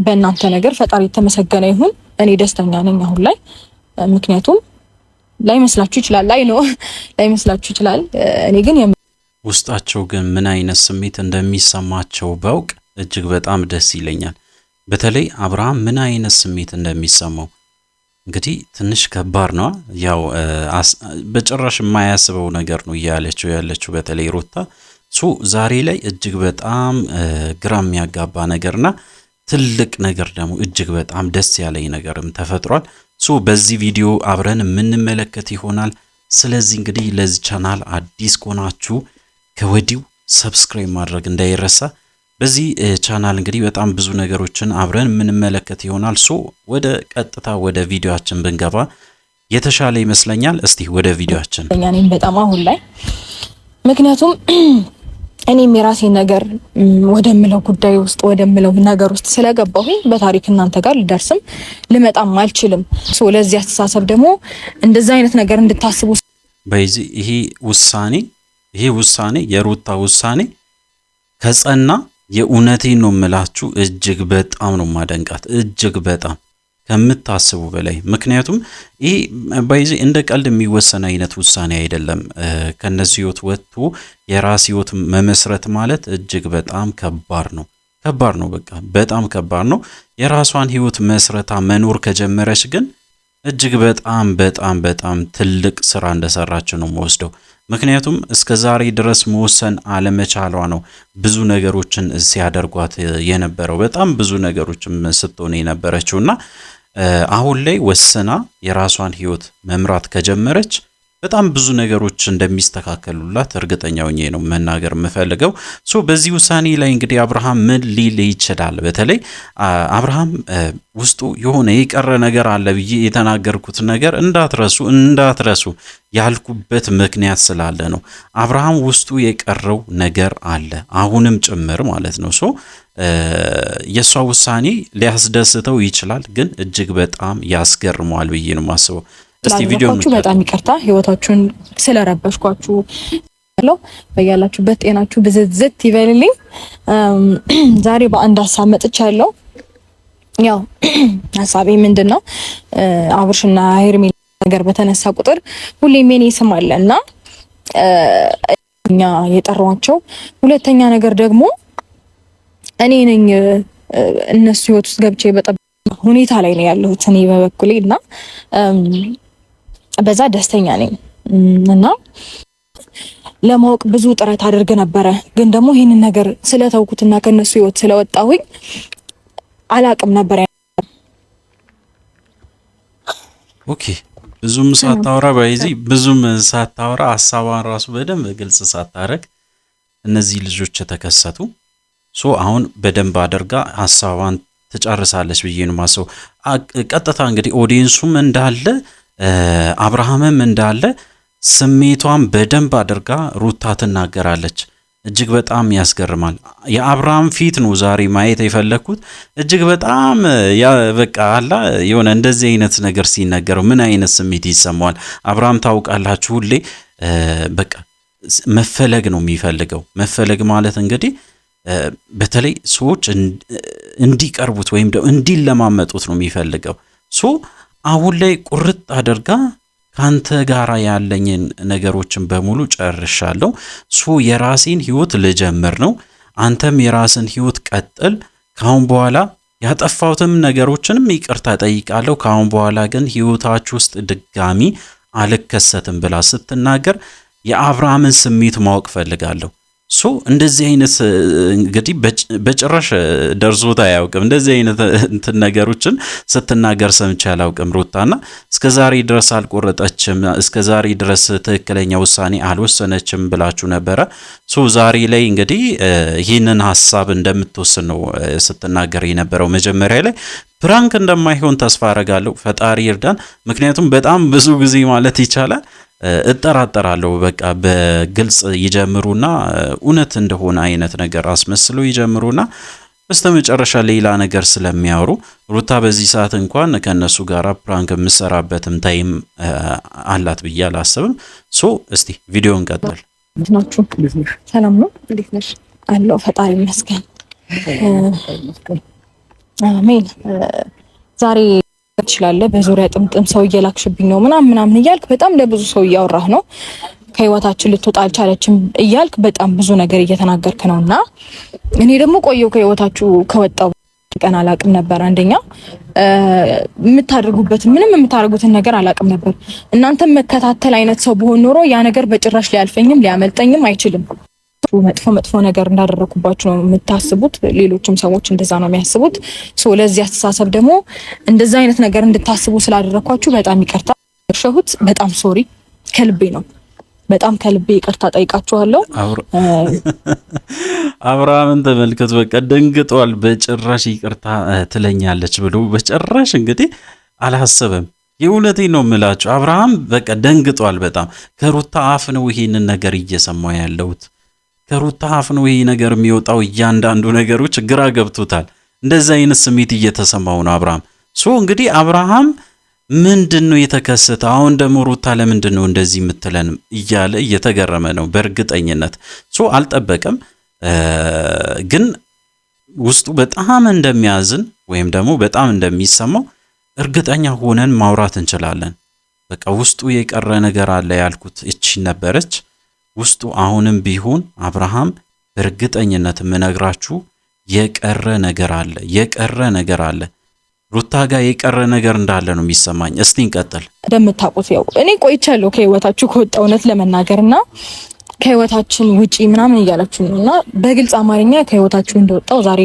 በእናንተ ነገር ፈጣሪ የተመሰገነ ይሁን። እኔ ደስተኛ ነኝ አሁን ላይ። ምክንያቱም ላይመስላችሁ ይችላል፣ ላይመስላችሁ ይችላል። እኔ ግን ውስጣቸው ግን ምን አይነት ስሜት እንደሚሰማቸው ባውቅ እጅግ በጣም ደስ ይለኛል። በተለይ አብርሃም ምን አይነት ስሜት እንደሚሰማው እንግዲህ ትንሽ ከባድ ነው። ያው በጭራሽ የማያስበው ነገር ነው ያለችው በተለይ ሩታ ዛሬ ላይ እጅግ በጣም ግራ የሚያጋባ ነገርና ትልቅ ነገር ደግሞ እጅግ በጣም ደስ ያለኝ ነገርም ተፈጥሯል። በዚህ ቪዲዮ አብረን የምንመለከት ይሆናል። ስለዚህ እንግዲህ ለዚህ ቻናል አዲስ ከሆናችሁ ከወዲሁ ሰብስክራይብ ማድረግ እንዳይረሳ። በዚህ ቻናል እንግዲህ በጣም ብዙ ነገሮችን አብረን የምንመለከት ይሆናል። ወደ ቀጥታ ወደ ቪዲዮአችን ብንገባ የተሻለ ይመስለኛል። እስቲ ወደ ቪዲዮአችን እኔም በጣም አሁን ላይ ምክንያቱም እኔም የራሴ ነገር ወደምለው ጉዳይ ውስጥ ወደምለው ነገር ውስጥ ስለገባሁኝ በታሪክ እናንተ ጋር ልደርስም ልመጣም አልችልም። ለዚህ አስተሳሰብ ደግሞ እንደዛ አይነት ነገር እንድታስቡ በዚህ ይሄ ውሳኔ የሩታ ውሳኔ ከጸና የእውነቴን ነው የምላችሁ እጅግ በጣም ነው ማደንቃት፣ እጅግ በጣም ከምታስቡ በላይ። ምክንያቱም ይሄ በዚህ እንደ ቀልድ የሚወሰን አይነት ውሳኔ አይደለም። ከነዚህ ህይወት ወጥቶ የራስ ህይወት መመስረት ማለት እጅግ በጣም ከባድ ነው። በቃ በጣም ከባድ ነው። የራሷን ህይወት መስረታ መኖር ከጀመረች ግን እጅግ በጣም በጣም በጣም ትልቅ ስራ እንደሰራች ነው የምወስደው። ምክንያቱም እስከ ዛሬ ድረስ መወሰን አለመቻሏ ነው ብዙ ነገሮችን ሲያደርጓት የነበረው፣ በጣም ብዙ ነገሮችን ስትሆን የነበረችውና አሁን ላይ ወስና የራሷን ህይወት መምራት ከጀመረች በጣም ብዙ ነገሮች እንደሚስተካከሉላት እርግጠኛ ሆኜ ነው መናገር የምፈልገው። በዚህ ውሳኔ ላይ እንግዲህ አብርሃም ምን ሊል ይችላል? በተለይ አብርሃም ውስጡ የሆነ የቀረ ነገር አለ ብዬ የተናገርኩት ነገር እንዳትረሱ ያልኩበት ምክንያት ስላለ ነው። አብርሃም ውስጡ የቀረው ነገር አለ አሁንም ጭምር ማለት ነው። የሷ ውሳኔ ሊያስደስተው ይችላል፣ ግን እጅግ በጣም ያስገርመዋል ብዬ ነው የማስበው። እስቲ ቪዲዮውን በጣም ይቅርታ ህይወታችሁን ስለረበሽኳችሁ ነው። በያላችሁበት ጤናችሁ ብዝዝት ይበልልኝ። ዛሬ በአንድ ሀሳብ መጥቻለሁ። ያው ሀሳቤ ምንድነው? አብርሽና ሄርሜላ ነገር በተነሳ ቁጥር ሁሌም የኔ ስም አለና እኛ የጠሯቸው፣ ሁለተኛ ነገር ደግሞ እኔ ነኝ እነሱ ህይወት ውስጥ ገብቼ በጣም ሁኔታ ላይ ነው ያለሁት እኔ በበኩሌ እና በዛ ደስተኛ ነኝ እና ለማወቅ ብዙ ጥረት አድርገ ነበረ። ግን ደግሞ ይሄንን ነገር ስለተውኩትና ከነሱ ህይወት ስለወጣሁኝ አላቅም ነበር። ኦኬ ብዙም ሳታወራ ሐሳቧን ራሱ በደንብ ግልጽ ሳታረግ እነዚህ ልጆች ተከሰቱ። አሁን በደንብ አድርጋ ሐሳቧን ትጨርሳለች ብዬ ነው ማሰው። ቀጥታ እንግዲህ ኦዲየንሱም እንዳለ አብርሃምም እንዳለ ስሜቷን በደንብ አድርጋ ሩታ ትናገራለች። እጅግ በጣም ያስገርማል። የአብርሃም ፊት ነው ዛሬ ማየት የፈለኩት። እጅግ በጣም በቃ አላ የሆነ እንደዚህ አይነት ነገር ሲነገረው ምን አይነት ስሜት ይሰማዋል? አብርሃም ታውቃላችሁ ሁሌ በቃ መፈለግ ነው የሚፈልገው። መፈለግ ማለት እንግዲህ በተለይ ሰዎች እንዲቀርቡት ወይም ደግሞ እንዲለማመጡት ነው የሚፈልገው። አሁን ላይ ቁርጥ አድርጋ ካንተ ጋራ ያለኝን ነገሮችን በሙሉ ጨርሻለሁ። የራሴን ህይወት ልጀምር ነው። አንተም የራስን ህይወት ቀጥል። ካሁን በኋላ ያጠፋሁትም ነገሮችንም ይቅርታ ጠይቃለሁ። ካሁን በኋላ ግን ህይወታችሁ ውስጥ ድጋሚ አልከሰትም ብላ ስትናገር የአብርሃምን ስሜት ማወቅ ፈልጋለሁ። እንደዚህ አይነት እንግዲህ በጭራሽ ደርሶት አያውቅም። እንደዚህ አይነት ነገሮችን ስትናገር ሰምቼ አላውቅም ሩታና እስከዛሬ ድረስ አልቆረጠችም፣ እስከዛሬ ድረስ ትክክለኛ ውሳኔ አልወሰነችም ብላችሁ ነበረ። ዛሬ ላይ እንግዲህ ይህንን ሐሳብ እንደምትወስን ነው ስትናገር የነበረው። መጀመሪያ ላይ ፕራንክ እንደማይሆን ተስፋ አረጋለሁ። ፈጣሪ ይርዳን። ምክንያቱም በጣም ብዙ ጊዜ ማለት ይቻላል እጠራጠራለሁ በቃ በግልጽ ይጀምሩና እውነት እንደሆነ አይነት ነገር አስመስሎ ይጀምሩና በስተመጨረሻ ሌላ ነገር ስለሚያወሩ ሩታ በዚህ ሰዓት እንኳን ከነሱ ጋር ፕራንክ የምሰራበትም ታይም አላት ብዬ አላስብም። እስቲ ቪዲዮን ቀጥል። ሰላም ነው? እንዴት ነሽ? አለው ፈጣሪ ይመስገን። አሜን። ዛሬ ትችላለህ በዙሪያ ጥምጥም ሰው እየላክሽብኝ ነው ምናምን እያልክ በጣም ለብዙ ሰው እያወራህ ነው። ከህይወታችን ልትወጣ አልቻለችም እያልክ በጣም ብዙ ነገር እየተናገርክ ነውና እኔ ደግሞ ቆየው ከህይወታችሁ ከወጣው ቀን አላቅም ነበር። አንደኛ የምታደርጉትን ነገር አላቅም ነበር። እናንተም መከታተል አይነት ሰው በሆን ኖሮ ያ ነገር በጭራሽ ሊያልፈኝም ሊያመልጠኝም አይችልም። መጥፎ ነገር እንዳደረኩባችሁ ነው የምታስቡት። ሌሎችም ሰዎች እንደዛ ነው የሚያስቡት። ለዚህ አስተሳሰብ ደግሞ እንደዛ አይነት ነገር እንድታስቡ ስላደረኳችሁ በጣም ይቅርታ። ሸሁት በጣም ሶሪ፣ ከልቤ ነው። በጣም ከልቤ ይቅርታ ጠይቃችኋለሁ። አብርሃምን ተመልከቱ፣ በቃ ደንግጧል። በጭራሽ ይቅርታ ትለኛለች ብሎ በጭራሽ እንግዲህ አላሰበም። የእውነቴን ነው የምላችሁ፣ አብርሃም በቃ ደንግጧል በጣም። ከሩታ አፍ ነው ይሄንን ነገር እየሰማሁ ያለሁት። ከሩታ አፍ ነው ይሄ ነገር የሚወጣው። እያንዳንዱ ነገሮች ግራ ገብቶታል። እንደዛ አይነት ስሜት እየተሰማው ነው አብርሃም። እንግዲህ አብርሃም ምንድን ነው የተከሰተ? አሁን ደግሞ ሩታ ለምንድን ነው እንደዚህ የምትለን እያለ እየተገረመ ነው በእርግጠኝነት። አልጠበቀም፣ ግን ውስጡ በጣም እንደሚያዝን ወይም ደግሞ በጣም እንደሚሰማው እርግጠኛ ሆነን ማውራት እንችላለን። በቃ ውስጡ የቀረ ነገር አለ ያልኩት እቺ ነበረች። ውስጡ አሁንም ቢሆን አብርሃም በእርግጠኝነት የምነግራችሁ የቀረ ነገር አለ። ሩታ ጋር የቀረ ነገር እንዳለ ነው የሚሰማኝ። እስቲ እንቀጥል። እንደምታውቁት ያው እኔ ቆይቻለሁ ከህይወታችሁ ከወጣ እውነት ለመናገርና ከህይወታችን ውጪ ምናምን እያላችሁ ነውና በግልጽ አማርኛ ከህይወታችሁ እንደወጣው ዛሬ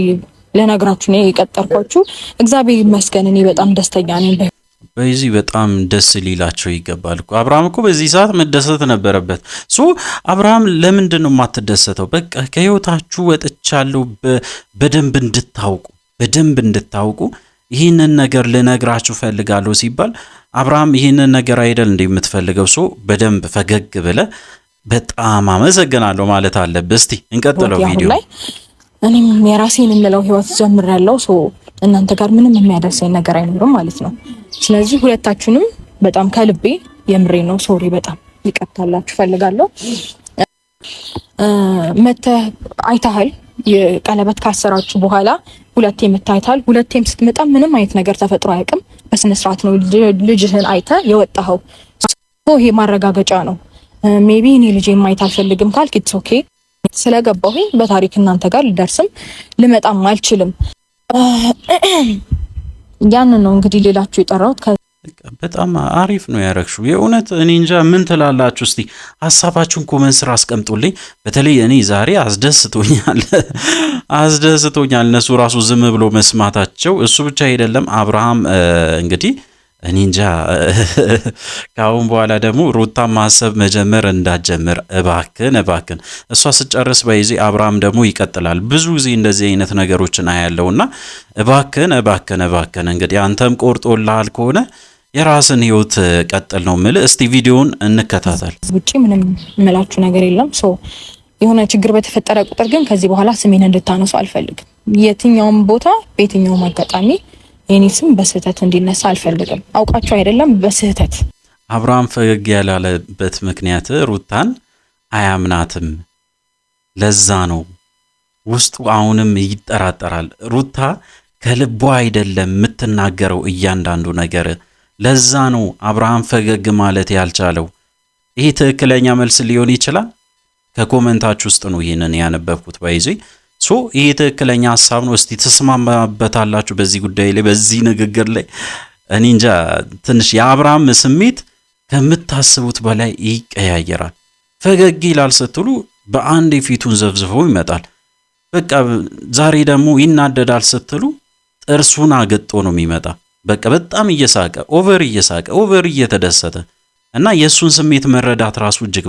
ለነግራችሁ ነው የቀጠርኳችሁ። እግዚአብሔር ይመስገን እኔ በጣም ደስተኛ ነኝ። በዚህ በጣም ደስ ሊላቸው ይገባል እኮ። አብርሃም እኮ በዚህ ሰዓት መደሰት ነበረበት። አብርሃም ለምንድን ነው የማትደሰተው? በቃ ከህይወታችሁ ወጥቻለሁ በደንብ እንድታውቁ ይህንን ነገር ልነግራችሁ ፈልጋለሁ ሲባል አብርሃም ይህንን ነገር አይደል እንደ የምትፈልገው? በደንብ ፈገግ ብለ በጣም አመሰግናለሁ ማለት አለብህ። እስቲ እንቀጥለው ቪዲዮ ላይ። እኔም የራሴን የምለው ህይወት ጀምሬያለሁ። እናንተ ጋር ምንም የሚያደርሰኝ ነገር አይኖርም ማለት ነው። ስለዚህ ሁለታችሁንም በጣም ከልቤ የምሬ ነው ሶሪ፣ በጣም ይቅርታላችሁ ፈልጋለሁ። መተህ አይተሃል፣ የቀለበት ካሰራችሁ በኋላ ሁለቴም ታይታል። ሁለቴም ስትመጣ ምንም አይነት ነገር ተፈጥሮ አያውቅም። በስነ ስርዓት ነው ልጅህን አይተህ የወጣኸው። ይሄ ማረጋገጫ ነው። ሜቢ እኔ ልጄን ማየት አልፈልግም ካልክ ኢትስ ኦኬ። ስለገባሁኝ በታሪክ እናንተ ጋር ልደርስም ልመጣም አልችልም። ያንን ነው እንግዲህ ሌላችሁ የጠራሁት። በጣም አሪፍ ነው ያረግሽው። የእውነት እኔ እንጃ ምን ትላላችሁ? እስቲ ሀሳባችሁን ኮመንት ስራ አስቀምጡልኝ። በተለይ እኔ ዛሬ አስደስቶኛል እነሱ ራሱ ዝም ብሎ መስማታቸው። እሱ ብቻ አይደለም አብርሃም እንግዲህ እኔ እንጃ ከአሁን በኋላ ደግሞ ሩታ ማሰብ መጀመር እንዳትጀምር እባክን። እሷ ስጨርስ በይዜ አብርሃም ደግሞ ይቀጥላል። ብዙ ጊዜ እንደዚህ አይነት ነገሮችን አያለውና እባክን እንግዲህ አንተም ቆርጦልሃል ከሆነ የራስን ህይወት ቀጥል ነው የምልህ። እስቲ ቪዲዮውን እንከታተል። ውጪ ምንም እምላችሁ ነገር የለም። የሆነ ችግር በተፈጠረ ቁጥር ግን ከዚህ በኋላ ስሜን እንድታነሱ አልፈልግም። የትኛውም ቦታ በየትኛውም አጋጣሚ የኔ ስም በስህተት እንዲነሳ አልፈልግም። አውቃችሁ አይደለም በስህተት። አብርሃም ፈገግ ያላለበት ምክንያት ሩታን አያምናትም። ለዛ ነው ውስጡ አሁንም ይጠራጠራል። ሩታ ከልቧ አይደለም የምትናገረው እያንዳንዱ ነገር። ለዛ ነው አብርሃም ፈገግ ማለት ያልቻለው። ይሄ ትክክለኛ መልስ ሊሆን ይችላል። ከኮመንታችሁ ውስጥ ነው ይሄንን ያነበብኩት ባይዚ ይሄ ትክክለኛ ሐሳብ ነው። እስቲ ተስማማበታላችሁ በዚህ ጉዳይ ላይ በዚህ ንግግር ላይ? እኔ እንጃ ትንሽ የአብርሃም ስሜት ከምታስቡት በላይ ይቀያየራል። ፈገግ ይላል ስትሉ በአንድ ፊቱን ዘብዝፎ ይመጣል። በቃ ዛሬ ደግሞ ይናደዳል ስትሉ ጥርሱን አገጦ ነው የሚመጣ። በቃ በጣም እየሳቀ ኦቨር እየተደሰተ እና የእሱን ስሜት መረዳት ራሱ እጅግ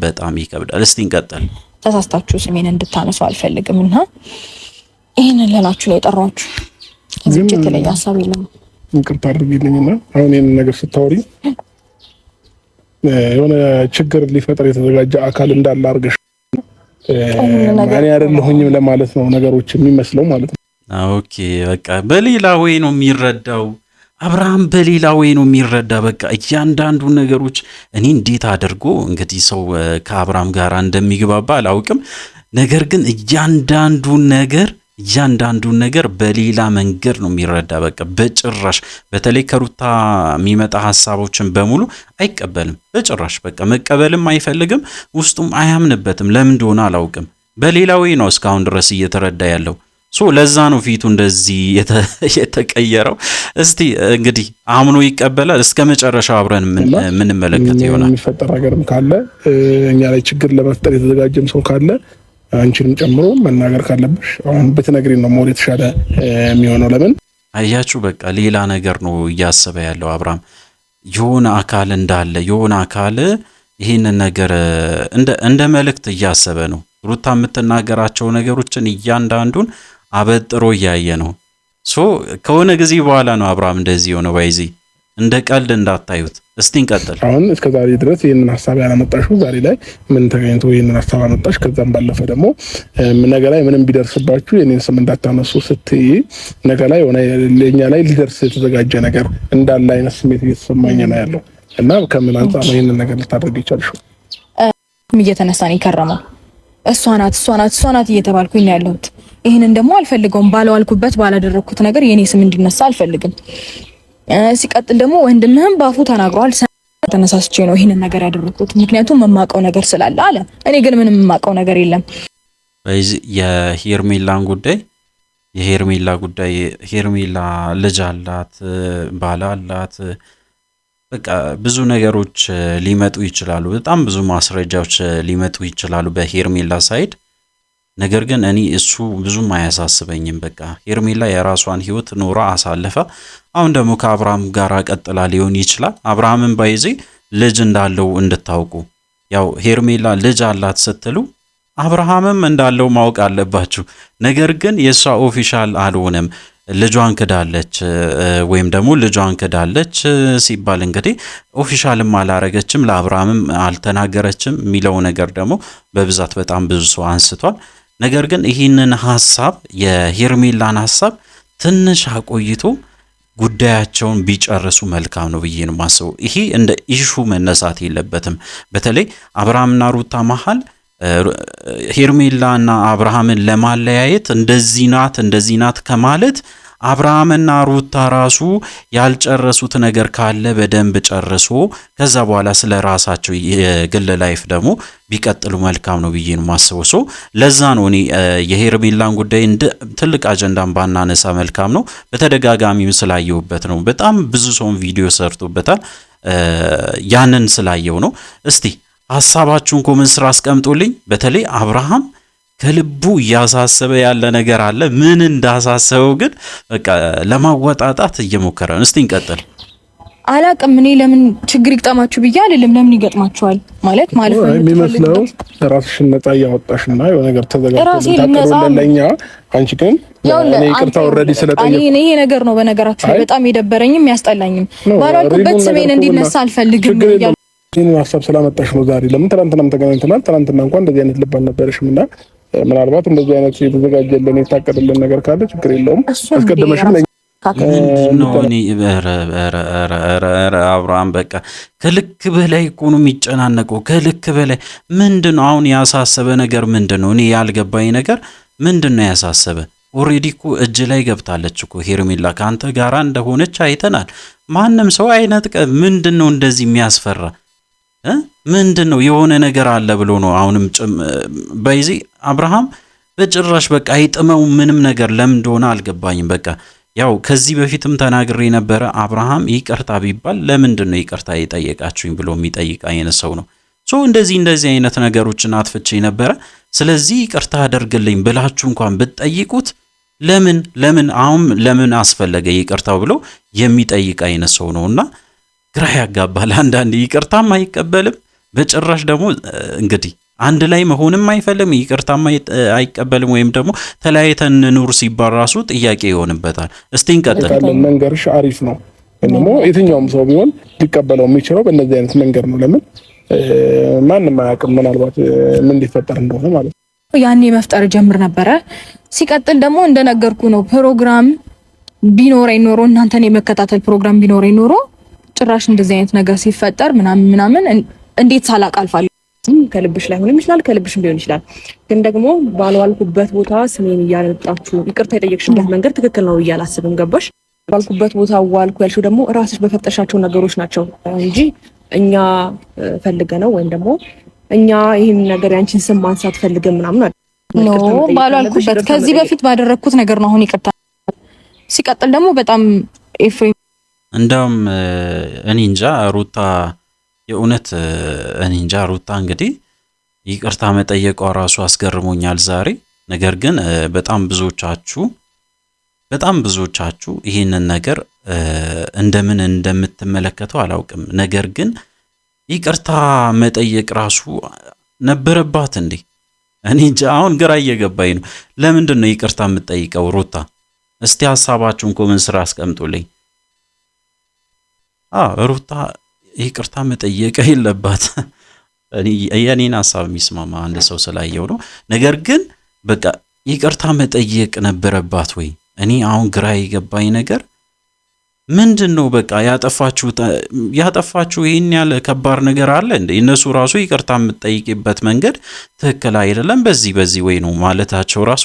በጣም ይከብዳል። እስቲ እንቀጥል። ተሳስታችሁ ስሜን እንድታነሱ አልፈልግም እና ይሄንን ልላችሁ ነው የጠራችሁ። እዚህ የተለየ ሀሳብ የለም። ይቅርታ አድርጊልኝና አሁን ይሄንን ነገር ስታወሪ የሆነ ችግር ሊፈጠር የተዘጋጀ አካል እንዳለ አድርገሽ እኔ አይደለሁኝም ለማለት ነው ነገሮች የሚመስለው ማለት ነው። ኦኬ በቃ በሌላ ወይ ነው የሚረዳው አብርሃም፣ በሌላ ወይ ነው የሚረዳ። በቃ እያንዳንዱ ነገሮች እኔ እንዴት አድርጎ እንግዲህ ሰው ከአብርሃም ጋር እንደሚግባባ አላውቅም። ነገር ግን እያንዳንዱ ነገር እያንዳንዱን ነገር በሌላ መንገድ ነው የሚረዳ። በቃ በጭራሽ በተለይ ከሩታ የሚመጣ ሀሳቦችን በሙሉ አይቀበልም በጭራሽ። በቃ መቀበልም አይፈልግም፣ ውስጡም አያምንበትም። ለምን እንደሆነ አላውቅም። በሌላ ወይ ነው እስካሁን ድረስ እየተረዳ ያለው። ለዛ ነው ፊቱ እንደዚህ የተቀየረው። እስቲ እንግዲህ አምኖ ይቀበላል እስከ መጨረሻው አብረን የምንመለከት ይሆናል። የሚፈጠር ነገርም ካለ እኛ ላይ ችግር ለመፍጠር የተዘጋጀም ሰው ካለ አንቺንም ጨምሮ መናገር ካለብሽ አሁን ብትነግሪን ነው ሞር የተሻለ የሚሆነው። ለምን አያችሁ፣ በቃ ሌላ ነገር ነው እያሰበ ያለው አብርሃም። የሆነ አካል እንዳለ የሆነ አካል ይህንን ነገር እንደ መልእክት እያሰበ ነው። ሩታ የምትናገራቸው ነገሮችን እያንዳንዱን አበጥሮ እያየ ነው። ከሆነ ጊዜ በኋላ ነው አብርሃም እንደዚህ ሆነ። ባይዚ እንደ ቀልድ እንዳታዩት። እስቲ እንቀጥል። አሁን እስከ ዛሬ ድረስ ይህንን ሀሳብ ያላመጣሽው ዛሬ ላይ ምን ተገኝቶ ይህንን ሀሳብ አመጣሽ? ከዛም ባለፈ ደግሞ ነገ ላይ ምንም ቢደርስባችሁ የኔን ስም እንዳታነሱ ስትይ ነገ ላይ ሆነ ለኛ ላይ ሊደርስ የተዘጋጀ ነገር እንዳለ አይነት ስሜት እየተሰማኝ ነው ያለው እና ከምን አንጻር ነው ይህንን ነገር ልታደርግ ይቻልሽው? እየተነሳን ይከረማል እሷ ናት እየተባልኩኝ ነው ያለሁት። ይሄንን ደግሞ አልፈልገውም። ባለዋልኩበት ባላደረኩት ነገር የኔ ስም እንዲነሳ አልፈልግም። ሲቀጥል ደግሞ ወንድምህም ባፉ ተናግሯል። ተነሳስቼ ነው ይሄንን ነገር ያደረኩት ምክንያቱም መማቀው ነገር ስላለ አለ። እኔ ግን ምንም መማቀው ነገር የለም። በዚህ የሄርሜላን ጉዳይ ሄርሜላ ልጅ አላት፣ ባል አላት። በቃ ብዙ ነገሮች ሊመጡ ይችላሉ። በጣም ብዙ ማስረጃዎች ሊመጡ ይችላሉ በሄርሜላ ሳይድ። ነገር ግን እኔ እሱ ብዙም አያሳስበኝም። በቃ ሄርሜላ የራሷን ህይወት ኖራ አሳለፈ። አሁን ደግሞ ከአብርሃም ጋር ቀጥላ ሊሆን ይችላል። አብርሃምን ባይዜ ልጅ እንዳለው እንድታውቁ። ያው ሄርሜላ ልጅ አላት ስትሉ አብርሃምም እንዳለው ማወቅ አለባችሁ። ነገር ግን የሷ ኦፊሻል አልሆነም። ልጇን ክዳለች ወይም ደግሞ ልጇን ክዳለች ሲባል እንግዲህ ኦፊሻልም አላረገችም፣ ለአብርሃምም አልተናገረችም የሚለው ነገር ደግሞ በብዛት በጣም ብዙ ሰው አንስቷል። ነገር ግን ይህንን ሐሳብ የሄርሜላን ሐሳብ ትንሽ አቆይቶ ጉዳያቸውን ቢጨርሱ መልካም ነው ብዬ ነው ማስበው። ይሄ እንደ ኢሹ መነሳት የለበትም። በተለይ አብርሃምና ሩታ መሃል ሄርሜላና አብርሃምን ለማለያየት እንደዚህ ናት ከማለት አብርሃምና ሩታ ራሱ ያልጨረሱት ነገር ካለ በደንብ ጨርሶ ከዛ በኋላ ስለ ራሳቸው የግል ላይፍ ደግሞ ቢቀጥሉ መልካም ነው ብዬ ነው ማስበው። ለዛ ነው እኔ የሄርሜላን ጉዳይ እንደ ትልቅ አጀንዳን ባናነሳ መልካም ነው። በተደጋጋሚም ስላየሁበት ነው። በጣም ብዙ ሰው ቪዲዮ ሰርቶበታል። ያንን ስላየው ነው። እስቲ ሐሳባችሁን ኮሜንት ስራ አስቀምጡልኝ። በተለይ አብርሃም ከልቡ እያሳሰበ ያለ ነገር አለ። ምን እንዳሳሰበው ግን በቃ ለማወጣጣት እየሞከረ ነው። እስቲ እንቀጥል። አላቅም እኔ ለምን ችግር ይግጠማችሁ ብዬ አይደለም። ለምን ይገጥማችኋል ማለት ነው የሚመስለው ራስሽን ነፃ እያወጣሽና የሆነ ነገር ተዘጋጅተለኛ አንቺ ግን እኔ ይቅርታ ኦልሬዲ ስለጠየቅኩ እኔ ይሄ ነገር ነው በነገራችን በጣም የደበረኝም ያስጠላኝም። ባላልኩበት ስሜን እንዲነሳ አልፈልግም ይላል። ይሄን ሐሳብ ስላመጣሽ ነው ዛሬ። ለምን ትናንትናም ተገናኝተናል። ትናንትና እንኳን እንደዚህ አይነት ልብ አልነበረሽምና ምናልባት እንደዚህ አይነት የተዘጋጀልን የታቀደልን ነገር ካለ ችግር የለውም። አስቀድመሽም አብርሃም በቃ ከልክ በላይ እኮ ነው የሚጨናነቀው። ከልክ በላይ ምንድነው አሁን ያሳሰበ ነገር ምንድነው? እኔ ያልገባኝ ነገር ምንድነው ያሳሰበ? ኦሬዲ እኮ እጅ ላይ ገብታለች እኮ ሄርሜላ ካንተ ጋራ እንደሆነች አይተናል። ማንም ሰው አይነጥቀ ምንድነው እንደዚህ የሚያስፈራ ምንድነው? የሆነ ነገር አለ ብሎ ነው አሁንም በዚህ አብርሃም በጭራሽ በቃ አይጥመው ምንም ነገር ለምን እንደሆነ አልገባኝም። በቃ ያው ከዚህ በፊትም ተናግሬ ነበረ። አብርሃም ይቅርታ ቢባል ለምንድነው ይቅርታ የጠየቃችሁኝ ብሎ የሚጠይቅ አይነት ሰው ነው። እንደዚህ አይነት ነገሮችን አጥፍቼ ነበረ ስለዚህ ይቅርታ አድርግልኝ ብላችሁ እንኳን ብትጠይቁት ለምን አሁን ለምን አስፈለገ ይቅርታው ብሎ የሚጠይቅ አይነት ሰው ነውና ግራ ያጋባል። አንዳንዴ ይቅርታም አይቀበልም በጭራሽ ደግሞ እንግዲህ አንድ ላይ መሆንም አይፈልም፣ ይቅርታም አይቀበልም። ወይም ደግሞ ተለያይተን ኑር ሲባል ራሱ ጥያቄ ይሆንበታል። እስቲ እንቀጥል። መንገርሽ አሪፍ ነው። ደግሞ የትኛውም ሰው ቢሆን ሊቀበለው የሚችለው በእነዚህ አይነት መንገድ ነው። ለምን ማንም አያውቅም ምናልባት ምን ሊፈጠር እንደሆነ ማለት ነው። ያኔ መፍጠር ጀምር ነበረ። ሲቀጥል ደግሞ እንደነገርኩ ነው ፕሮግራም ቢኖረኝ ኖሮ እናንተን የመከታተል ፕሮግራም ቢኖረኝ ኖሮ ጭራሽ እንደዚህ አይነት ነገር ሲፈጠር ምናምን እንዴት ሳላቅ አልፋለሁ። ከልብሽ ላይ ሆነም ይችላል ከልብሽም ሊሆን ይችላል። ግን ደግሞ ባልዋልኩበት ቦታ ስሜን እያነጣችሁ ይቅርታ የጠየቅሽበት መንገድ ትክክል ነው እያላስብም ገባሽ? ባልኩበት ቦታ ዋልኩ ያልሽው ደግሞ ራስሽ በፈጠሻቸው ነገሮች ናቸው እንጂ እኛ ፈልገ ነው ወይም ደግሞ እኛ ይህን ነገር ያንቺን ስም ማንሳት ፈልገን ምናምን ባልዋልኩበት ከዚህ በፊት ባደረግኩት ነገር ነው አሁን ይቅርታ። ሲቀጥል ደግሞ በጣም ኤፍሬም እንደውም እኔ እንጃ ሩታ የእውነት እኔ እንጃ ሩታ እንግዲህ ይቅርታ መጠየቋ ራሱ አስገርሞኛል ዛሬ። ነገር ግን በጣም ብዙዎቻችሁ ይህንን ነገር እንደምን እንደምትመለከተው አላውቅም። ነገር ግን ይቅርታ መጠየቅ ራሱ ነበረባት እንዴ? እኔ እንጃ አሁን ግራ እየገባኝ ነው። ለምንድን ነው ይቅርታ የምትጠይቀው ሩታ? እስቲ ሀሳባችሁን ኮሜንት ስራ አስቀምጡልኝ። ሩታ ይቅርታ መጠየቅ የለባት። የኔን ሀሳብ የሚስማማ አንድ ሰው ስላየው ነው። ነገር ግን በቃ ይቅርታ መጠየቅ ነበረባት ወይ? እኔ አሁን ግራ የገባኝ ነገር ምንድን ነው? በቃ ያጠፋችሁ ይህን ያለ ከባድ ነገር አለ እንዴ? እነሱ ራሱ ይቅርታ የምትጠይቅበት መንገድ ትክክል አይደለም፣ በዚህ ወይ ነው ማለታቸው ራሱ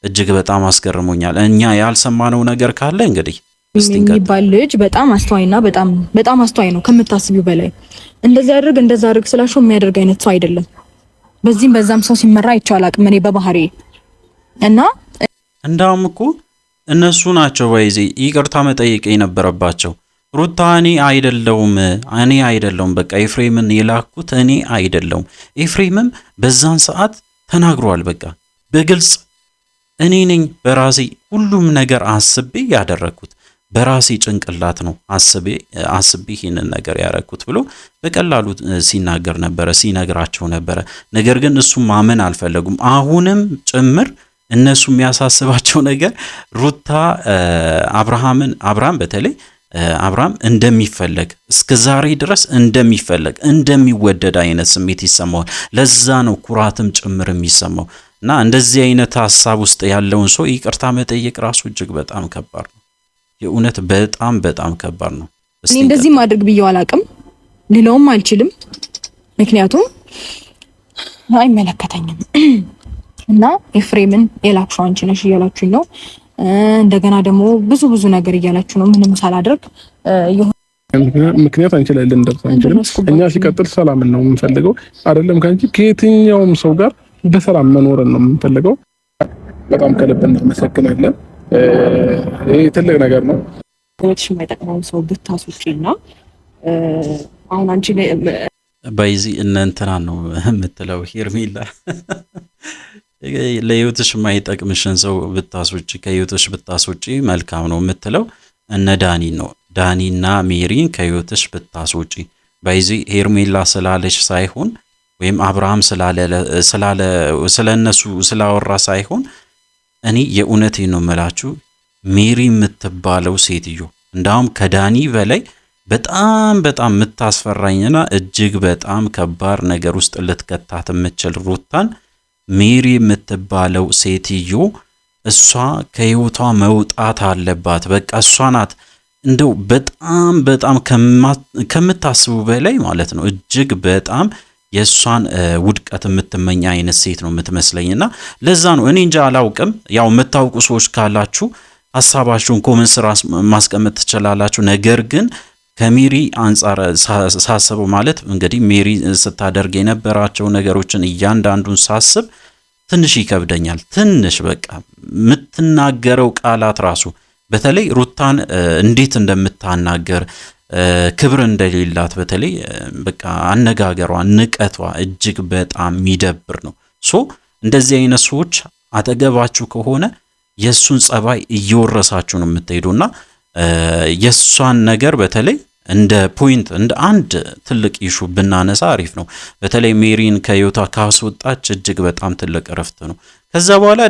እጅግ በጣም አስገርሞኛል። እኛ ያልሰማነው ነገር ካለ እንግዲህ የሚባል ልጅ በጣም አስተዋይና በጣም አስተዋይ ነው ከምታስቢው በላይ። እንደዚህ አድርግ ስላልሽው የሚያደርግ አይነት ሰው አይደለም። በዚህም በዛም ሰው ሲመራ አይቼው አቅም እኔ በባህሪ እና እንዳውም እኮ እነሱ ናቸው ወይዚ ይቅርታ መጠየቅ የነበረባቸው። ሩታ እኔ አይደለሁም በቃ ኤፍሬምን የላኩት እኔ አይደለሁም። ኤፍሬምም በዛን ሰዓት ተናግሯል። በቃ በግልጽ እኔ ነኝ በራሴ ሁሉም ነገር አስቤ ያደረኩት፣ በራሴ ጭንቅላት ነው አስቤ ይህንን ነገር ያረኩት ብሎ በቀላሉ ሲነግራቸው ነበረ። ነገር ግን እሱም ማመን አልፈለጉም። አሁንም ጭምር እነሱ የሚያሳስባቸው ነገር ሩታ አብርሃም በተለይ አብርሃም እንደሚፈለግ እስከ ዛሬ ድረስ እንደሚወደድ አይነት ስሜት ይሰማዋል። ለዛ ነው ኩራትም ጭምር የሚሰማው። እና እንደዚህ አይነት ሀሳብ ውስጥ ያለውን ሰው ይቅርታ መጠየቅ ራሱ እጅግ በጣም ከባድ ነው። የእውነት በጣም ከባድ ነው። እኔ እንደዚህ ማድረግ ብዬው አላቅም ልለውም አልችልም፣ ምክንያቱም አይመለከተኝም። እና ኤፍሬምን የላክሽው አንቺ ነሽ እያላችሁኝ ነው። እንደገና ደግሞ ብዙ ነገር እያላችሁ ነው። ምንም ሳላደርግ ምክንያት አንቺ ላይ ልንደርስ አንችልም። እኛ ሲቀጥል ሰላምን ነው የምንፈልገው አይደለም ከአንቺ ከየትኛውም ሰው ጋር በሰላም መኖርን ነው የምንፈልገው። በጣም ከልብ እናመሰግናለን። ይሄ ትልቅ ነገር ነው። ወጥሽ የማይጠቅመውን ሰው ብታስወጪና አሁን አንቺ በዚህ እንትና ነው የምትለው ሄርሜላ ለህይወትሽ የማይጠቅምሽን ሰው ብታስወጪ ከህይወትሽ ብታስወጪ መልካም ነው የምትለው እነ ዳኒና ሜሪን ከህይወትሽ ብታስወጪ። በዚህ ሄርሜላ ስላለሽ ሳይሆን ወይም አብርሃም ስለነሱ ስላወራ ሳይሆን እኔ የእውነቴን ነው የምላችሁ ሜሪ የምትባለው ሴትዮ እንዳውም ከዳኒ በላይ በጣም የምታስፈራኝና እጅግ በጣም ከባድ ነገር ውስጥ ልትከታት የምትችል ሩታን ሜሪ የምትባለው ሴትዮ እሷ ከህይወቷ መውጣት አለባት። በቃ እሷ ናት እንደው በጣም ከምታስቡ በላይ ማለት ነው እጅግ በጣም የእሷን ውድቀት የምትመኝ አይነት ሴት ነው የምትመስለኝና ለዛ ነው እኔ እንጃ አላውቅም። ያው የምታውቁ ሰዎች ካላችሁ ሀሳባችሁን ኮሜንት ስራ ማስቀመጥ ትችላላችሁ። ነገር ግን ከሜሪ አንጻር ሳስበው ማለት እንግዲህ ሜሪ ስታደርግ የነበራቸው ነገሮችን እያንዳንዱን ሳስብ ትንሽ ይከብደኛል። ትንሽ በቃ የምትናገረው ቃላት ራሱ በተለይ ሩታን እንዴት እንደምታናገር ክብር እንደሌላት በተለይ በቃ አነጋገሯ፣ ንቀቷ እጅግ በጣም የሚደብር ነው። እንደዚህ አይነት ሰዎች አጠገባችሁ ከሆነ የሱን ጸባይ እየወረሳችሁ ነው የምትሄዱና የሷን ነገር በተለይ እንደ ፖይንት እንደ አንድ ትልቅ ኢሹ ብናነሳ አሪፍ ነው። በተለይ ሜሪን ከህይወቷ ካስወጣች እጅግ በጣም ትልቅ እረፍት ነው። ከዛ በኋላ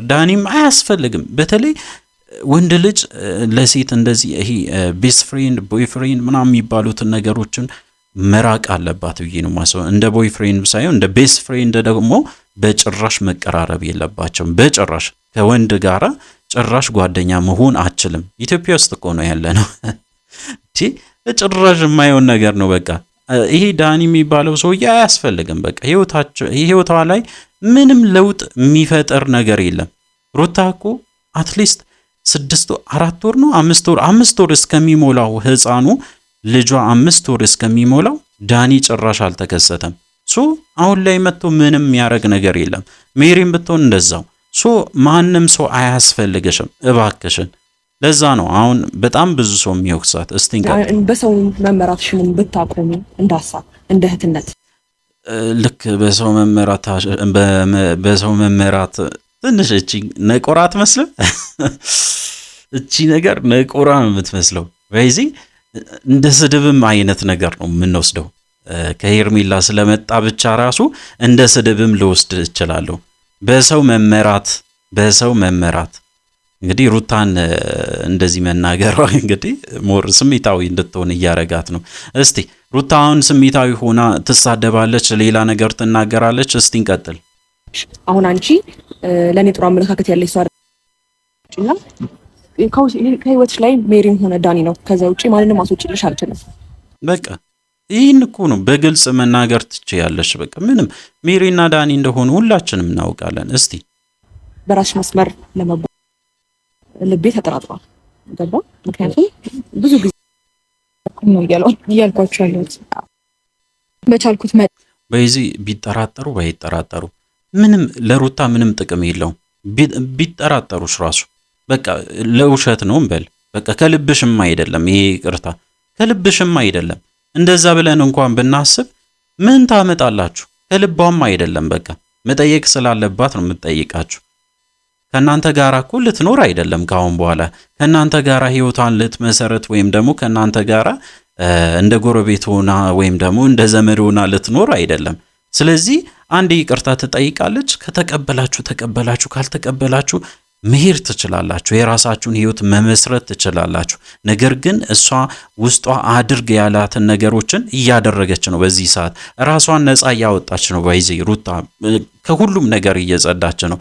ዳኒም አያስፈልግም። በተለይ ወንድ ልጅ ለሴት እንደዚህ ይሄ ቤስት ፍሬንድ ቦይፍሬንድ ምናምን የሚባሉትን ነገሮችን መራቅ አለባት ብዬ ነው ማሰብ። እንደ ቦይፍሬንድ ሳይሆን እንደ ቤስት ፍሬንድ ደግሞ በጭራሽ መቀራረብ የለባቸውም። በጭራሽ ከወንድ ጋራ ጭራሽ ጓደኛ መሆን አችልም። ኢትዮጵያ ውስጥ እኮ ነው ያለ ነው። ጭራሽ የማይሆን ነገር ነው። በቃ ይሄ ዳኒ የሚባለው ሰውዬ አያስፈልግም። በቃ ህይወቷ ላይ ምንም ለውጥ የሚፈጠር ነገር የለም። ሩታ እኮ አትሊስት 4 ወር ነው 5 ወር እስከሚሞላው ህፃኑ ልጇ 5 ወር እስከሚሞላው ዳኒ ጭራሽ አልተከሰተም። አሁን ላይ መጥቶ ምንም የሚያደርግ ነገር የለም። ሜሪም ብትሆን እንደዛው። ማንም ሰው አያስፈልግሽም እባክሽን። ለዛ ነው አሁን በጣም ብዙ ሰው የሚወቅሳት። እስቲ በሰው መመራትሽንም ብታቆሚ እንዳሳብ እንደ እህትነት ልክ በሰው መመራት ትንሽ እቺ ነቆራ አትመስልም? እቺ ነገር ነቆራ ነው የምትመስለው። በዚህ እንደ ስድብም አይነት ነገር ነው የምንወስደው። ከሄርሜላ ስለመጣ ብቻ ራሱ እንደ ስድብም ልወስድ እችላለሁ። በሰው መመራት እንግዲህ ሩታን እንደዚህ መናገሯ እንግዲህ ሞር ስሜታዊ እንድትሆን እያረጋት ነው። እስቲ ሩታ አሁን ስሜታዊ ሆና ትሳደባለች፣ ሌላ ነገር ትናገራለች። እስቲ እንቀጥል። አሁን አንቺ ለኔ ጥሩ አመለካከት ያለሽ ሰው አይደልና ከህይወትሽ ላይ ሜሪም ሆነ ዳኒ ነው። ከዛ ውጪ ማንንም ማስወጪልሽ አልችልም። በቃ ይህን እኮ ነው በግልጽ መናገር ትችያለሽ። በቃ ምንም ሜሪና ዳኒ እንደሆኑ ሁላችንም እናውቃለን። እስቲ በራስሽ መስመር ለመባል ልቤ ተጠራጥሯል። ገባ? ምክንያቱም ብዙ ጊዜ ነው እያልኳቸው ያለሁት በቻልኩት በዚህ ቢጠራጠሩ ባይጠራጠሩ ምንም ለሩታ ምንም ጥቅም የለውም። ቢጠራጠሩሽ ራሱ በቃ ለውሸት ነው እንበል። በቃ ከልብሽም አይደለም ይሄ ይቅርታ ከልብሽም አይደለም። እንደዛ ብለን እንኳን ብናስብ ምን ታመጣላችሁ? ከልቧም አይደለም። በቃ መጠየቅ ስላለባት ነው የምትጠይቃችሁ። ከናንተ ጋራ እኮ ልትኖር አይደለም ካሁን በኋላ ከናንተ ጋራ ህይወቷን ልትመሰረት ወይም ደግሞ ከናንተ ጋራ እንደ ጎረቤት ሆና ወይም ደግሞ እንደ ዘመድ ሆና ልትኖር አይደለም። ስለዚህ አንድ ይቅርታ ትጠይቃለች። ከተቀበላችሁ ተቀበላችሁ፣ ካልተቀበላችሁ መሄድ ትችላላችሁ። የራሳችሁን ህይወት መመስረት ትችላላችሁ። ነገር ግን እሷ ውስጧ አድርግ ያላትን ነገሮችን እያደረገች ነው። በዚህ ሰዓት ራሷን ነፃ እያወጣች ነው። ባይዚ ሩታ ከሁሉም ነገር እየጸዳች ነው።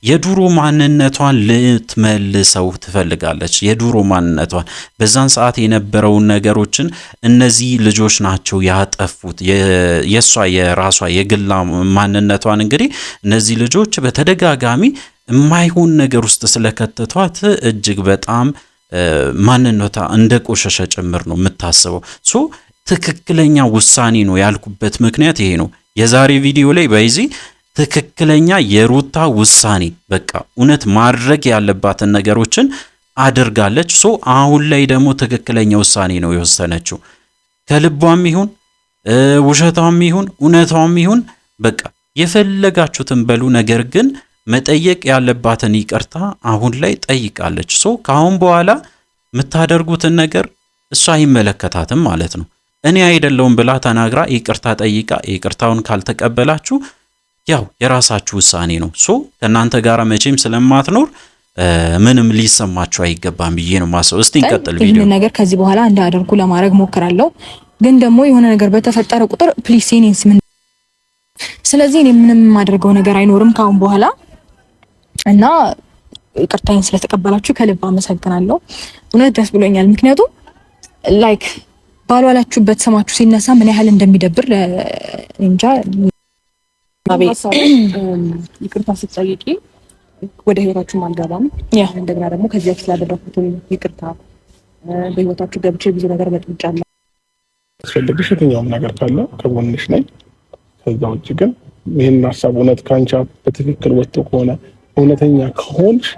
የድሮ ማንነቷን ልትመልሰው ትፈልጋለች። የድሮ ማንነቷን በዛን ሰዓት የነበረውን ነገሮችን እነዚህ ልጆች ናቸው ያጠፉት። የሷ የራሷ የግላ ማንነቷን እንግዲህ እነዚህ ልጆች በተደጋጋሚ የማይሆን ነገር ውስጥ ስለከተቷት እጅግ በጣም ማንነቷ እንደ ቆሸሸ ጭምር ነው የምታስበው። ትክክለኛ ውሳኔ ነው ያልኩበት ምክንያት ይሄ ነው። የዛሬ ቪዲዮ ላይ በዚህ ትክክለኛ የሩታ ውሳኔ በቃ እውነት ማድረግ ያለባትን ነገሮችን አድርጋለች። አሁን ላይ ደግሞ ትክክለኛ ውሳኔ ነው የወሰነችው። ከልቧም ይሁን ውሸቷም ይሁን እውነቷም ይሁን በቃ የፈለጋችሁትን በሉ። ነገር ግን መጠየቅ ያለባትን ይቅርታ አሁን ላይ ጠይቃለች። ከአሁን በኋላ የምታደርጉትን ነገር እሷ አይመለከታትም ማለት ነው። እኔ አይደለሁም ብላ ተናግራ ይቅርታ ጠይቃ ይቅርታውን ካልተቀበላችሁ ያው የራሳችሁ ውሳኔ ነው። ከእናንተ ጋር መቼም ስለማትኖር ምንም ሊሰማችሁ አይገባም ብዬ ነው ማሰው። እስቲ እንቀጥል ቪዲዮ። ይሄን ነገር ከዚህ በኋላ እንዳደርጉ ለማድረግ ሞክራለሁ። ግን ደግሞ የሆነ ነገር በተፈጠረ ቁጥር ፕሊስ ሴኒንስ ምን ስለዚህ እኔ ምንም የማደርገው ነገር አይኖርም ካሁን በኋላ እና ይቅርታዬን ስለተቀበላችሁ ከልብ አመሰግናለሁ። እውነት ደስ ብሎኛል። ምክንያቱም ላይክ ባልዋላችሁበት ስማችሁ ሲነሳ ምን ያህል እንደሚደብር እንጃ። ይቅርታ ስትጠይቂ ወደ ህይወታችሁ አልገባም። እንደገና ደግሞ ከዚህ በፊት ላደረኩት ይቅርታ በህይወታችሁ ገብቼ ብዙ ነገር በጥብጫለሁ። አስፈልግሽ የትኛውም ነገር ካለ ከጎንሽ ነኝ። ከዛ ውጭ ግን ይህን ሀሳብ እውነት ካንቻ በትክክል ወጥቶ ከሆነ እውነተኛ ከሆንሽ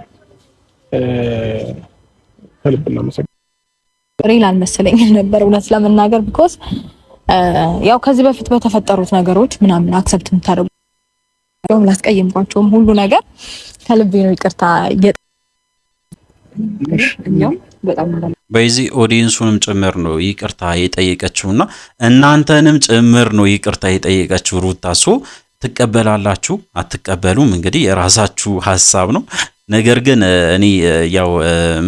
ከልብ እናመሰግናለን። ሪል አልመሰለኝም ነበር እውነት ለመናገር ቢኮዝ ያው ከዚህ በፊት በተፈጠሩት ነገሮች ምናምን አክሰፕት የምታደርጉ ላስቀየምኳቸውም ሁሉ ነገር ከልቤ ነው ይቅርታ እኛም በጣም በዚህ ኦዲየንሱንም ጭምር ነው ይቅርታ የጠየቀችውና እናንተንም ጭምር ነው ይቅርታ የጠየቀችው ሩታ። ትቀበላላችሁ አትቀበሉም እንግዲህ የራሳችሁ ሀሳብ ነው። ነገር ግን እኔ ያው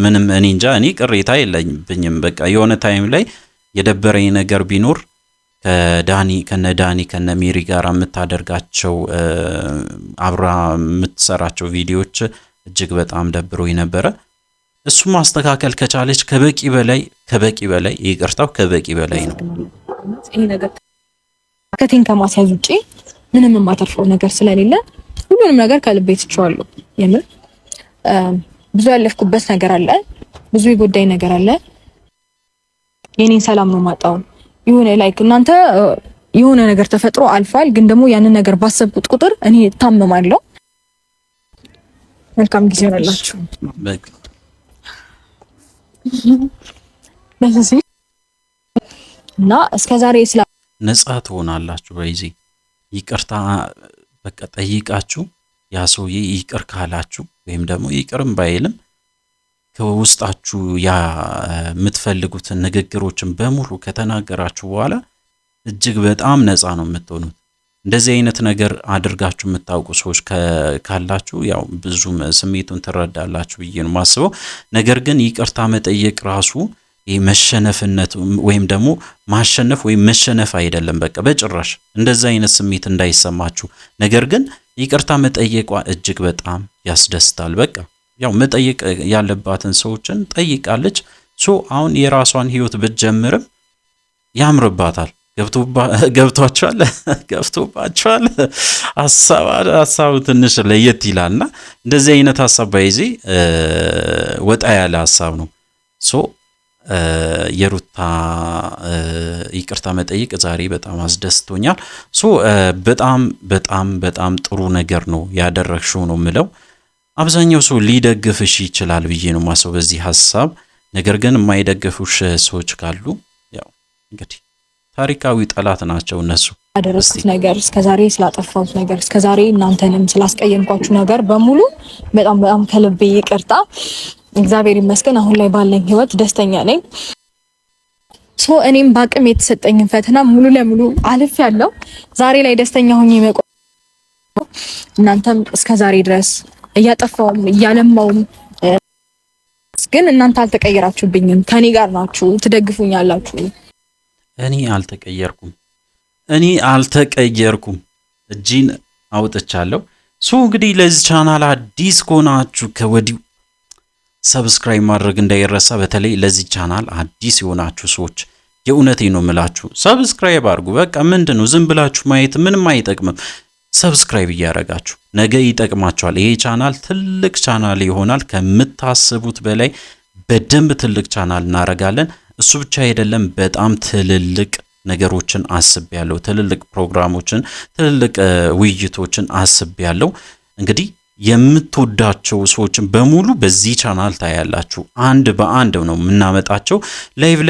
ምንም እኔ እንጃ እኔ ቅሬታ የለኝም። በቃ የሆነ ታይም ላይ የደበረኝ ነገር ቢኖር ከነ ሜሪ ጋር የምታደርጋቸው አብራ የምትሰራቸው ቪዲዮዎች እጅግ በጣም ደብሮኝ ነበረ። እሱ ማስተካከል ከቻለች ከበቂ በላይ ይቅርታው ከበቂ በላይ ነው። ይሄ ነገር ከቴን ከማስያዝ ውጪ ምንም የማተርፈው ነገር ስለሌለ ሁሉንም ነገር ከልቤ ትቼዋለሁ። የምር ብዙ ያለፍኩበት ነገር አለ፣ ብዙ የጎዳኝ ነገር አለ። የኔን ሰላም ነው ማጣው። የሆነ ላይክ እናንተ የሆነ ነገር ተፈጥሮ አልፏል፣ ግን ደግሞ ያንን ነገር ባሰብኩት ቁጥር እኔ ታመማለሁ። መልካም ጊዜ ይሆንላችሁ። እና እስከዛሬ ነጻ ትሆናላችሁ። በዚህ ይቅርታ በቃ ጠይቃችሁ ያ ሰውዬ ይቅር ካላችሁ ወይም ደግሞ ይቅርም ባይልም ከውስጣችሁ ያ የምትፈልጉትን ንግግሮችን በሙሉ ከተናገራችሁ በኋላ እጅግ በጣም ነጻ ነው የምትሆኑት። እንደዚህ አይነት ነገር አድርጋችሁ የምታውቁ ሰዎች ካላችሁ ያው ብዙም ስሜቱን ትረዳላችሁ ብዬ ነው የማስበው። ነገር ግን ይቅርታ መጠየቅ ራሱ መሸነፍነት ወይም ደግሞ ማሸነፍ ወይም መሸነፍ አይደለም። በቃ በጭራሽ እንደዛ አይነት ስሜት እንዳይሰማችሁ። ነገር ግን ይቅርታ መጠየቋ እጅግ በጣም ያስደስታል። በቃ ያው መጠየቅ ያለባትን ሰዎችን ጠይቃለች። አሁን የራሷን ህይወት ብትጀምርም ያምርባታል። ገብቶባቸዋል። ሀሳቡ ትንሽ ለየት ይላልና እንደዚህ አይነት ሀሳብ ባይዚ ወጣ ያለ ሀሳብ ነው። የሩታ ይቅርታ መጠየቅ ዛሬ በጣም አስደስቶኛል። በጣም በጣም በጣም ጥሩ ነገር ነው ያደረግሽው ነው የምለው። አብዛኛው ሰው ሊደግፍሽ ይችላል ብዬ ነው ማሰብ በዚህ ሀሳብ። ነገር ግን የማይደግፉሽ ሰዎች ካሉ ያው እንግዲህ ታሪካዊ ጠላት ናቸው እነሱ። ያደረኩት ነገር እስከዛሬ ስላጠፋሁት ነገር እስከዛሬ እናንተንም ስላስቀየምኳችሁ ነገር በሙሉ በጣም በጣም ከልቤ ይቅርታ። እግዚአብሔር ይመስገን አሁን ላይ ባለኝ ህይወት ደስተኛ ነኝ። እኔም በአቅም የተሰጠኝን ፈተና ሙሉ ለሙሉ አልፌያለሁ። ዛሬ ላይ ደስተኛ ሆኜ መቆም እናንተም እስከዛሬ ድረስ እያጠፋውም እያለማውም ግን እናንተ አልተቀየራችሁብኝም። ከኔ ጋር ናችሁ፣ ትደግፉኛላችሁ። እኔ አልተቀየርኩም። እጂን አውጥቻለሁ። እንግዲህ ለዚህ ቻናል አዲስ ከሆናችሁ ከወዲሁ ሰብስክራይብ ማድረግ እንዳይረሳ። በተለይ ለዚህ ቻናል አዲስ የሆናችሁ ሰዎች የእውነቴ ነው የምላችሁ ሰብስክራይብ አድርጉ። በቃ ምንድነው ዝም ብላችሁ ማየት ምንም አይጠቅምም። ሰብስክራይብ እያደረጋችሁ ነገ ይጠቅማችኋል። ይሄ ቻናል ትልቅ ቻናል ይሆናል። ከምታስቡት በላይ በደንብ ትልቅ ቻናል እናደርጋለን። እሱ ብቻ አይደለም፣ በጣም ትልልቅ ነገሮችን አስቤያለሁ። ትልልቅ ፕሮግራሞችን፣ ትልልቅ ውይይቶችን አስቤያለሁ። እንግዲህ የምትወዳቸው ሰዎችን በሙሉ በዚህ ቻናል ታያላችሁ። አንድ በአንድ ነው የምናመጣቸው ላይቭ